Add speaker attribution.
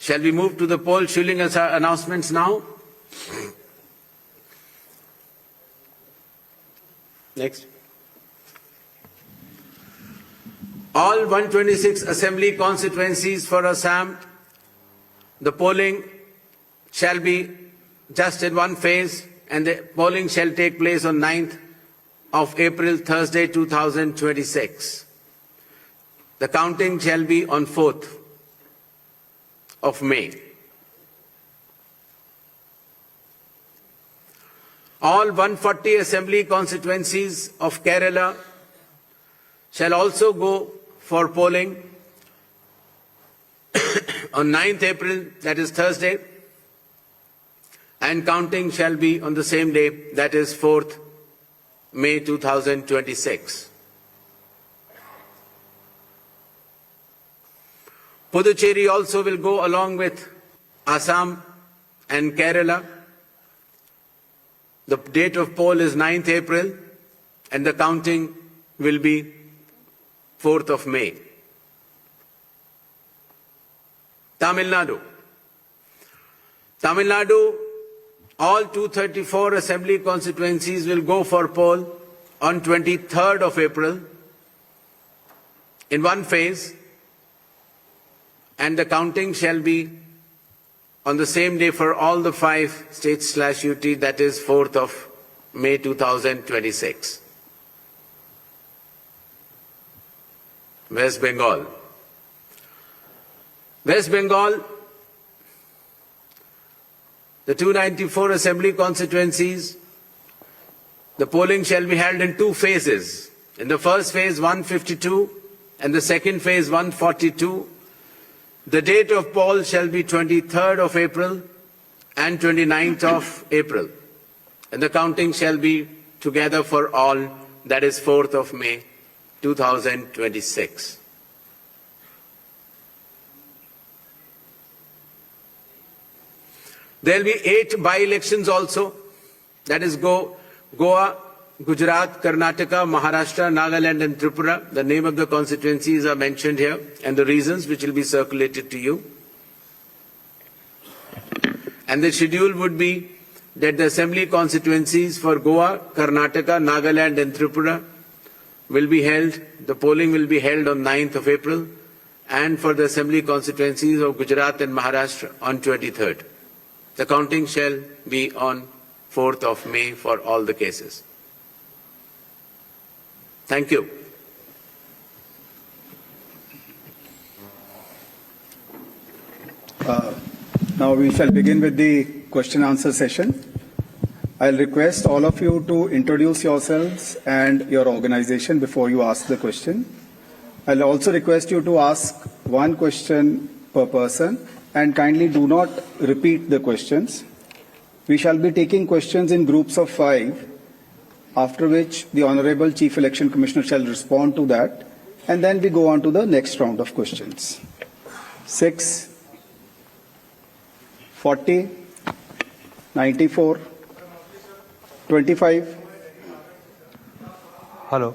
Speaker 1: Shall we move to the poll shilling announcements now? Next. All 126 assembly constituencies for Assam, the polling shall be just in one phase, and the polling shall take place on 9th of April, Thursday, 2026. The counting shall be on 4th of May. All 140 assembly constituencies of Kerala shall also go for polling on 9th April, that is Thursday, and counting shall be on the same day, that is 4th May 2026. Puducherry also will go along with Assam and Kerala. The date of poll is 9th April and the counting will be 4th of May. Tamil Nadu. Tamil Nadu, all 234 assembly constituencies will go for poll on 23rd of April in one phase, and the counting shall be on the same day for all the 5 states/UT, that is 4th of May 2026. West Bengal. West Bengal, the 294 assembly constituencies, the polling shall be held in 2 phases. In the first phase, 152, and the second phase, 142. The date of poll shall be 23rd of April and 29th of April. And the counting shall be together for all, that is 4th of May 2026. There will be 8 by-elections also, that is Goa, Gujarat, Karnataka, Maharashtra, Nagaland and Tripura. The name of the constituencies are mentioned here and the reasons, which will be circulated to you. And the schedule would be that the assembly constituencies for Goa, Karnataka, Nagaland and Tripura will be held, the polling will be held on 9th of April, and for the assembly constituencies of Gujarat and Maharashtra on 23rd. The counting shall be on 4th of May for all the cases. Thank you.
Speaker 2: Now we shall begin with the question-answer session. I'll request all of you to introduce yourselves and your organization before you ask the question. I'll also request you to ask one question per person and kindly do not repeat the questions. We shall be taking questions in groups of 5, after which the Honorable Chief Election Commissioner shall respond to that, and then we go on to the next round of questions. 6, 40, 94, 25.
Speaker 3: Hello.